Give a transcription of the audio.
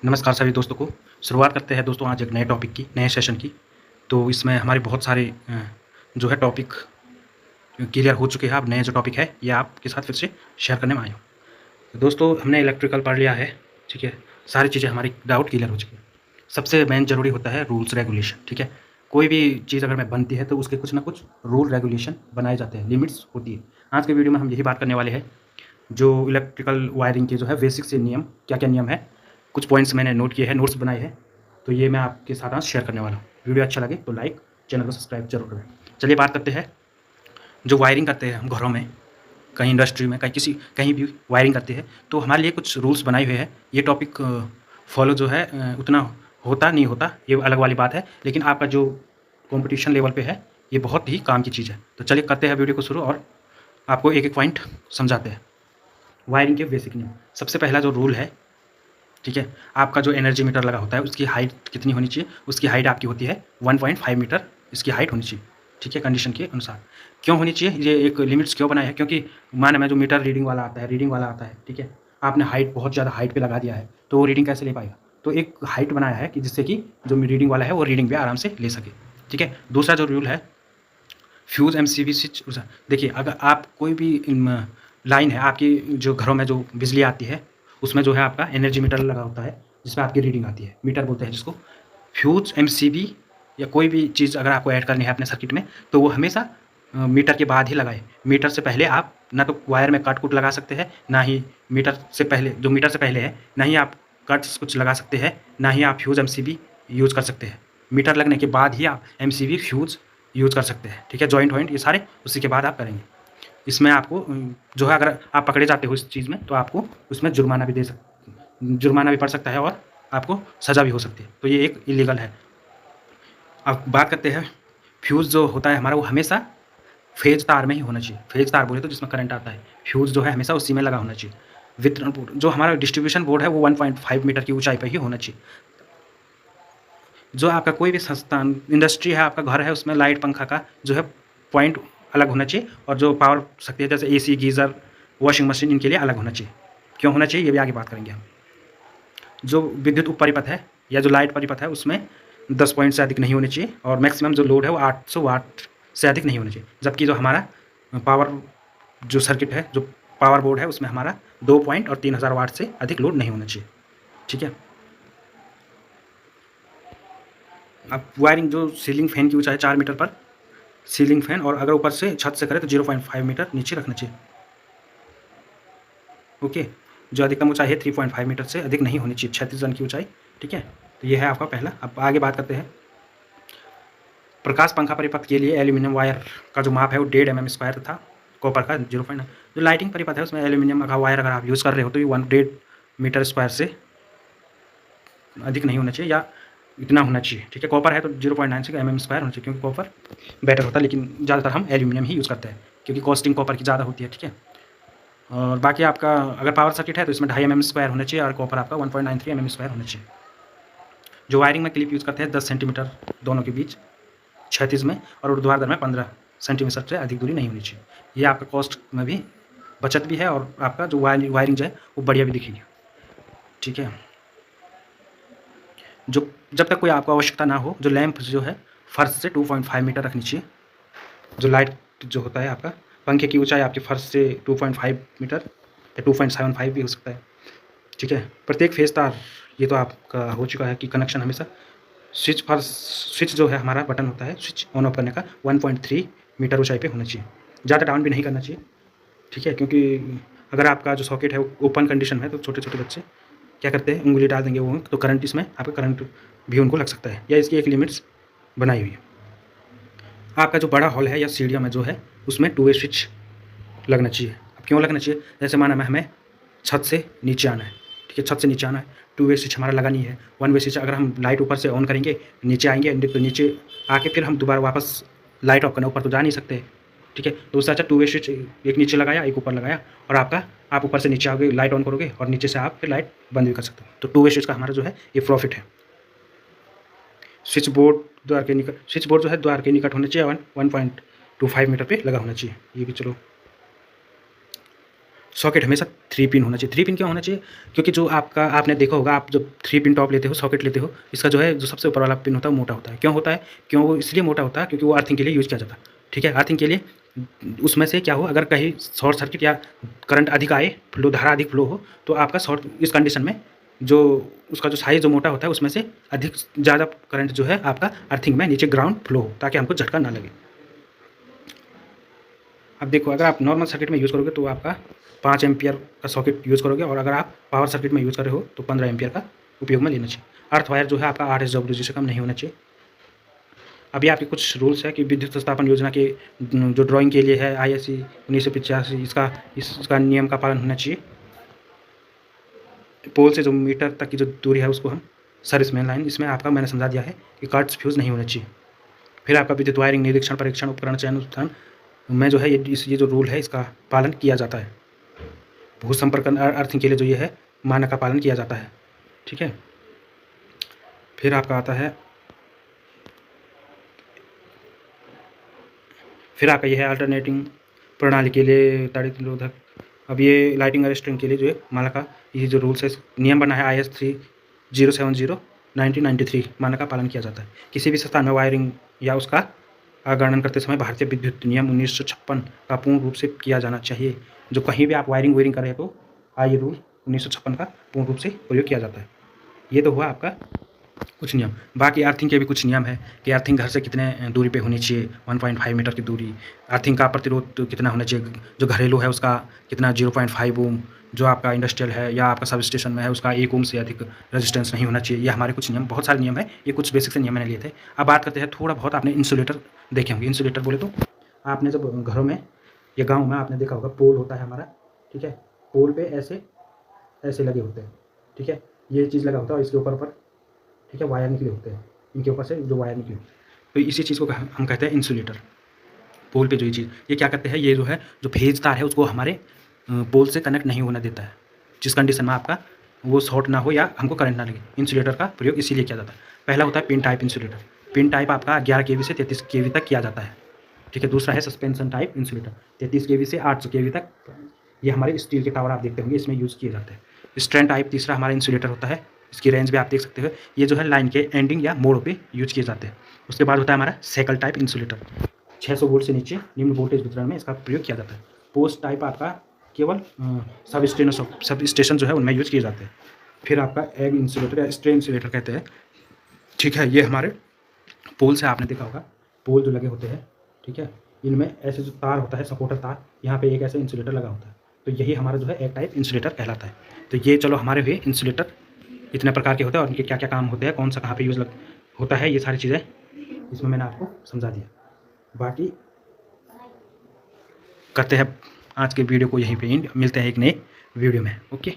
नमस्कार सभी दोस्तों को। शुरुआत करते हैं दोस्तों आज एक नए टॉपिक की, नए सेशन की। तो इसमें हमारे बहुत सारे जो है टॉपिक क्लियर हो चुके हैं। अब नए जो टॉपिक है ये आपके साथ फिर से शेयर करने में आया हूँ। तो दोस्तों हमने इलेक्ट्रिकल पढ़ लिया है, ठीक है। सारी चीज़ें हमारी डाउट क्लियर हो चुकी है। सबसे मेन ज़रूरी होता है रूल्स रेगुलेशन, ठीक है। कोई भी चीज़ अगर मैं बनती है तो उसके कुछ ना कुछ रूल रेगुलेशन बनाए जाते हैं, लिमिट्स होती है। आज के वीडियो में हम यही बात करने वाले हैं, जो इलेक्ट्रिकल वायरिंग के जो है बेसिक से नियम, क्या क्या नियम है। कुछ पॉइंट्स मैंने नोट किए हैं, नोट्स बनाए हैं, तो ये मैं आपके साथ आज शेयर करने वाला हूँ। वीडियो अच्छा लगे तो लाइक, चैनल को सब्सक्राइब जरूर करें। चलिए बात करते हैं, जो वायरिंग करते हैं हम घरों में, कहीं इंडस्ट्री में, कहीं भी वायरिंग करते हैं तो हमारे लिए कुछ रूल्स बनाए हुए हैं। ये टॉपिक फॉलो जो है उतना होता नहीं होता, ये अलग वाली बात है, लेकिन आपका जो कॉम्पिटिशन लेवल पे है ये बहुत ही काम की चीज़ है। तो चलिए करते हैं वीडियो को शुरू और आपको एक एक पॉइंट समझाते हैं। वायरिंग के बेसिक नियम। सबसे पहला जो रूल है, ठीक है, आपका जो एनर्जी मीटर लगा होता है उसकी हाइट कितनी होनी चाहिए। उसकी हाइट आपकी होती है 1.5 मीटर, इसकी हाइट होनी चाहिए, ठीक है, कंडीशन के अनुसार। क्यों होनी चाहिए, ये एक लिमिट्स क्यों बनाया है, क्योंकि मान में जो मीटर रीडिंग वाला आता है, ठीक है, आपने हाइट बहुत ज़्यादा हाइट पे लगा दिया है तो वो रीडिंग कैसे ले पाएगा। तो एक हाइट बनाया है कि जिससे कि जो रीडिंग वाला है वो रीडिंग भी आराम से ले सके, ठीक है। दूसरा जो रूल है, फ्यूज़ एमसीबी स्विच। देखिए अगर आप कोई भी लाइन है आपकी, जो घरों में जो बिजली आती है उसमें जो है आपका एनर्जी मीटर लगा होता है जिसमें आपकी रीडिंग आती है, मीटर बोलते हैं जिसको। फ्यूज़ एमसीबी या कोई भी चीज़ अगर आपको ऐड करनी है अपने सर्किट में तो वो हमेशा मीटर के बाद ही लगाए। मीटर से पहले आप ना तो वायर में कट कुट लगा सकते हैं, ना ही मीटर से पहले, जो मीटर से पहले है, ना ही आप कट्स कुछ लगा सकते हैं, ना ही आप फ्यूज़ एमसीबी यूज़ कर सकते हैं। मीटर लगने के बाद ही आप एमसीबी फ्यूज़ यूज़ कर सकते हैं, ठीक है। जॉइंट वॉइंट ये सारे उसी के बाद आप करेंगे। इसमें आपको जो है अगर आप पकड़े जाते हो इस चीज़ में तो आपको उसमें जुर्माना भी पड़ सकता है और आपको सज़ा भी हो सकती है, तो ये एक इलीगल है। अब बात करते हैं, फ्यूज़ जो होता है हमारा वो हमेशा फेज तार में ही होना चाहिए। फेज तार बोले तो जिसमें करंट आता है, फ्यूज़ जो है हमेशा उसी में लगा होना चाहिए। वितरण बोर्ड, जो हमारा डिस्ट्रीब्यूशन बोर्ड है वो 1.5 मीटर की ऊंचाई पर ही होना चाहिए। जो आपका कोई भी संस्थान, इंडस्ट्री है, आपका घर है, उसमें लाइट पंखा का जो है पॉइंट अलग होना चाहिए, और जो पावर शक्ति है जैसे एसी, गीज़र, वॉशिंग मशीन, इनके लिए अलग होना चाहिए। क्यों होना चाहिए ये भी आगे बात करेंगे हम। जो विद्युत उपपरिपथ है या जो लाइट परिपथ है उसमें 10 पॉइंट से अधिक नहीं होने चाहिए, और मैक्सिमम जो लोड है वो 800 वाट से अधिक नहीं होना चाहिए। जबकि जो हमारा पावर जो सर्किट है, जो पावर बोर्ड है, उसमें हमारा 2 पॉइंट और 3000 वाट से अधिक लोड नहीं होना चाहिए, ठीक है। अब वायरिंग, जो सीलिंग फैन की ऊंचाई 4 मीटर पर सीलिंग फैन, और अगर ऊपर से छत से करें तो 0.5 मीटर नीचे रखना चाहिए, ओके। जो अधिकतम ऊंचाई है 3.5 मीटर से अधिक नहीं होनी चाहिए, 36 रन की ऊंचाई, ठीक है। तो ये है आपका पहला। अब आगे बात करते हैं, प्रकाश पंखा परिपथ के लिए एल्यूमिनियम वायर का जो माप है वो 1.5 mm² था, कॉपर का 0.9। जो लाइटिंग परिपथ है उसमें एल्यूमिनियम का वायर अगर आप यूज़ कर रहे हो तो ये 1.5 मीटर स्क्वायर से अधिक नहीं होना चाहिए, या इतना होना चाहिए, ठीक है। कॉपर है तो 0.96 mm² होना चाहिए, क्योंकि कॉपर बेटर होता है, लेकिन ज़्यादातर हम एल्यूमिनियम ही यूज़ करते हैं क्योंकि कॉस्टिंग कॉपर की ज़्यादा होती है, ठीक है। और बाकी आपका अगर पावर सर्किट है तो इसमें 2.5 mm² होना चाहिए, और कॉपर आपका 1.93 mm² होना चाहिए। जो वायरिंग में क्लिप यूज़ करते हैं 10 सेंटीमीटर दोनों के बीच, क्षैतिज में, और ऊर्ध्वाधर में 15 सेंटीमीटर से अधिक दूरी नहीं होनी चाहिए। ये आपका कॉस्ट में भी बचत भी है, और आपका जो वायरिंग जो है वो बढ़िया भी दिखेगी, ठीक है। जो जब तक कोई आपको आवश्यकता ना हो, जो लैंप जो है फर्श से 2.5 मीटर रखनी चाहिए। जो लाइट जो होता है आपका, पंखे की ऊंचाई आपके फर्श से 2.5 मीटर या 2.75 भी हो सकता है, ठीक है। प्रत्येक फेज तार, ये तो आपका हो चुका है कि कनेक्शन हमेशा स्विच जो है हमारा बटन होता है स्विच ऑन ऑफ करने का, 1.3 मीटर ऊंचाई पे होना चाहिए। ज़्यादा डाउन भी नहीं करना चाहिए, ठीक है, क्योंकि अगर आपका जो सॉकेट है ओपन कंडीशन में है तो छोटे छोटे बच्चे क्या करते हैं, उंगली डाल देंगे वो, तो करंट, इसमें आपका करंट भी उनको लग सकता है, या इसकी एक लिमिट्स बनाई हुई है। आपका जो बड़ा हॉल है या सीढ़ियों में जो है उसमें 2 वे स्विच लगना चाहिए। अब क्यों लगना चाहिए, जैसे माना में हमें छत से नीचे आना है, ठीक है, छत से नीचे आना है, 2 वे स्विच हमारा लगा नहीं है। 1 वे स्विच अगर हम लाइट ऊपर से ऑन करेंगे, नीचे आएंगे तो नीचे आके फिर हम दोबारा वापस लाइट ऑफ करना, ऊपर तो जा नहीं सकते, ठीक है। तो उससे अच्छा 2 वे स्विच एक नीचे लगाया, एक ऊपर लगाया, और आप ऊपर से नीचे आओगे, लाइट ऑन करोगे, और नीचे से आप फिर लाइट बंद भी कर सकते हो। तो 2 वे स्विच का हमारा जो है ये प्रॉफिट है। स्विच बोर्ड जो है द्वार के निकट होना चाहिए, 1.25 मीटर पे लगा होना चाहिए, ये भी चलो। सॉकेट हमेशा 3 पिन होना चाहिए। 3 पिन क्यों होना चाहिए? क्योंकि जो आपका आपने देखा होगा, आप जब 3 पिन टॉप लेते हो, सॉकेट लेते हो, इसका जो है जो सबसे ऊपर वाला पिन होता है वो मोटा होता है। क्यों होता है? क्यों वो इसलिए मोटा होता है क्योंकि वो अर्थिंग के लिए यूज़ किया जाता है। ठीक है, अर्थिंग के लिए उसमें से क्या हो, अगर कहीं शॉर्ट सर्किट या करंट अधिक आए, फ्लो धारा अधिक फ्लो हो, तो आपका शॉर्ट इस कंडीशन में जो उसका जो साइज़ जो मोटा होता है उसमें से अधिक ज़्यादा करंट जो है आपका अर्थिंग में नीचे ग्राउंड फ्लो हो, ताकि हमको झटका ना लगे। अब देखो, अगर आप नॉर्मल सर्किट में यूज़ करोगे तो आपका 5 एम्पियर का सॉकेट यूज़ करोगे, और अगर आप पावर सर्किट में यूज़ कर रहे हो तो 15 एम्पियर का उपयोग में लेना चाहिए। अर्थ वायर जो है आपका 8 SWG से कम नहीं होना चाहिए। अभी आपके कुछ रूल्स है कि विद्युत स्थापन योजना के जो ड्राइंग के लिए है ISC 1985, इसका नियम का पालन होना चाहिए। पोल से जो मीटर तक की जो दूरी है उसको हम सर्विस मेन लाइन, इसमें आपका मैंने समझा दिया है कि कार्ड्स फ्यूज़ नहीं होना चाहिए। फिर आपका विद्युत वायरिंग निरीक्षण परीक्षण उपकरण चयन उत्थान में जो है ये जो रूल है इसका पालन किया जाता है। भू संपर्क अर्थिंग के लिए जो ये है मानक का पालन किया जाता है। ठीक है, फिर आपका आता है, फिर आपका ये है अल्टरनेटिंग प्रणाली के लिए ताड़ित निरोधक। अब ये लाइटिंग अरेस्टिंग के लिए जो है मानक का ये जो रूल्स है, नियम बना है IS 3070/1993 मानक का पालन किया जाता है। किसी भी स्थान में वायरिंग या उसका आगणन करते समय भारतीय विद्युत नियम 1956 का पूर्ण रूप से किया जाना चाहिए। जो कहीं भी आप वायरिंग कर रहे हो तो ये रूल 1956 का पूर्ण रूप से प्रयोग किया जाता है। ये तो हुआ आपका कुछ नियम। बाकी अर्थिंग के भी कुछ नियम है कि अर्थिंग घर से कितने दूरी पे होनी चाहिए, 1.5 मीटर की दूरी। अर्थिंग का प्रतिरोध तो कितना होना चाहिए, जो घरेलू है उसका कितना 0.5 ओम, जो आपका इंडस्ट्रियल है या आपका सब स्टेशन में है उसका 1 ओम से अधिक रेजिस्टेंस नहीं होना चाहिए। ये हमारे कुछ नियम, बहुत सारे नियम है, ये कुछ बेसिक से नियम मैंने लिए थे। अब बात करते हैं थोड़ा बहुत, आपने इंसुलेटर देखे होंगे। इंसुलेटर बोले तो आपने जब घरों में या गाँव में आपने देखा होगा, पोल होता है हमारा। ठीक है, पोल पे ऐसे ऐसे लगे होते हैं। ठीक है, ये चीज़ लगा होता है और इसके ऊपर ठीक है वायर निकले होते हैं, इनके ऊपर से जो वायर निकले, तो इसी चीज़ को हम कहते हैं इंसुलेटर। पोल पे जो ये चीज़ ये क्या करते हैं, ये जो है जो फेज तार है उसको हमारे पोल से कनेक्ट नहीं होने देता है, जिस कंडीशन में आपका वो शॉर्ट ना हो या हमको करंट ना लगे। इंसुलेटर का प्रयोग इसीलिए किया जाता है। पहला होता है pin type insulator. Pin type आपका 11 kV से 33 kV तक किया जाता है। ठीक है, दूसरा है सस्पेंशन टाइप इंसुलेटर, 33 kV से 800 kV तक। ये हमारे स्टील के टावर आप देखते होंगे, इसमें यूज़ किए जाते हैं। स्ट्रैंड टाइप तीसरा हमारा इंसुलेटर होता है, इसकी रेंज भी आप देख सकते हो, ये जो है लाइन के एंडिंग या मोड़ पे यूज किए जाते हैं। उसके बाद होता है हमारा साइकिल टाइप इंसुलेटर, 600 वोल्ट से नीचे निम्न वोल्टेज वितरण में इसका प्रयोग किया जाता है। पोस्ट टाइप आपका केवल सब स्टेशन जो है उनमें यूज किए जाते हैं। फिर आपका एग इंसुलेटर या स्ट्रे इंसुलेटर कहते हैं। ठीक है, ये हमारे पोल से आपने देखा होगा, पोल जो लगे होते हैं, ठीक है, इनमें ऐसे जो तार होता है सपोर्टर तार, यहाँ पे एक ऐसा इंसुलेटर लगा होता है, तो यही हमारा जो है एग टाइप इंसुलेटर कहलाता है। तो ये चलो हमारे हुए इंसुलेटर इतने प्रकार के होते हैं और इनके क्या क्या काम होते हैं, कौन सा कहाँ पे यूज़ होता है, ये सारी चीज़ें इसमें मैंने आपको समझा दिया। बाकी करते हैं आज के वीडियो को यहीं पे एंड, मिलते हैं एक नए वीडियो में। ओके।